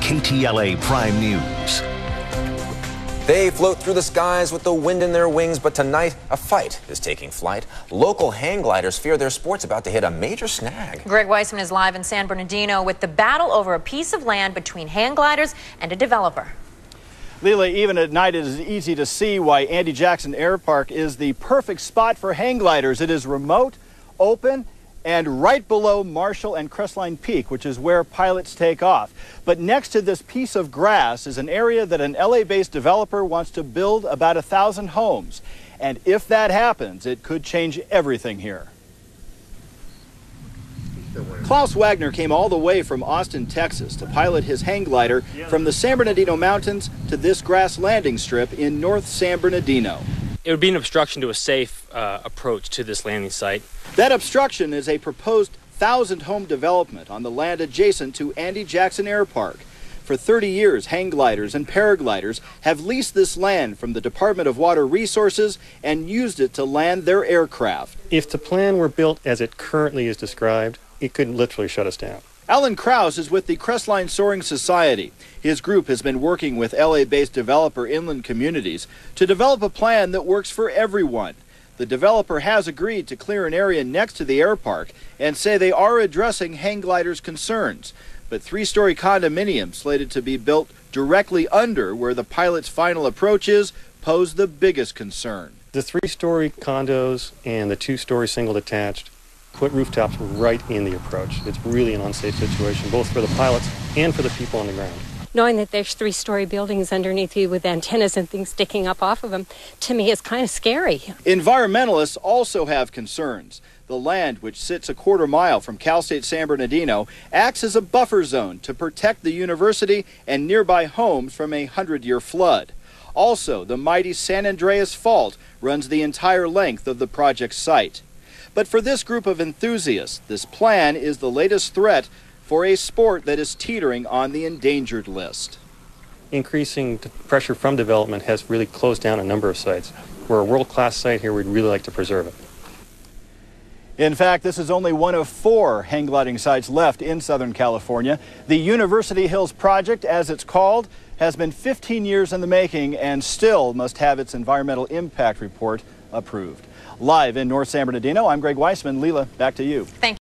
KTLA Prime News. They float through the skies with the wind in their wings, but tonight a fight is taking flight. Local hang gliders fear their sport's about to hit a major snag. Greg Weissman is live in San Bernardino with the battle over a piece of land between hang gliders and a developer. Leela, even at night it is easy to see why Jackson Airpark is the perfect spot for hang gliders. It is remote, open, and right below Marshall and Crestline Peak, which is where pilots take off. But next to this piece of grass is an area that an LA-based developer wants to build about 1,000 homes. And if that happens, it could change everything here. Klaus Wagner came all the way from Austin, Texas to pilot his hang glider from the San Bernardino mountains to this grass landing strip in North San Bernardino. It would be an obstruction to a safe approach to this landing site. That obstruction is a proposed 1,000-home development on the land adjacent to Jackson Airpark. For 30 years, hang gliders and paragliders have leased this land from the Department of Water Resources and used it to land their aircraft. If the plan were built as it currently is described, it could literally shut us down. Alan Krause is with the Crestline Soaring Society. His group has been working with LA-based developer Inland Communities to develop a plan that works for everyone. The developer has agreed to clear an area next to the airpark and say they are addressing hang gliders' concerns. But three-story condominiums slated to be built directly under where the pilot's final approach is pose the biggest concern. The three-story condos and the two-story single detached put rooftops right in the approach. It's really an unsafe situation, both for the pilots and for the people on the ground. Knowing that there's three-story buildings underneath you with antennas and things sticking up off of them, to me is kind of scary. Environmentalists also have concerns. The land, which sits a quarter mile from Cal State San Bernardino, acts as a buffer zone to protect the university and nearby homes from a 100-year flood. Also, the mighty San Andreas Fault runs the entire length of the project site. But for this group of enthusiasts, this plan is the latest threat for a sport that is teetering on the endangered list. Increasing pressure from development has really closed down a number of sites. We're a world-class site here. We'd really like to preserve it. In fact, this is only one of 4 hang gliding sites left in Southern California. The University Hills Project, as it's called, has been 15 years in the making and still must have its environmental impact report approved. Live in North San Bernardino, I'm Greg Weissman. Leela, back to you. Thank you.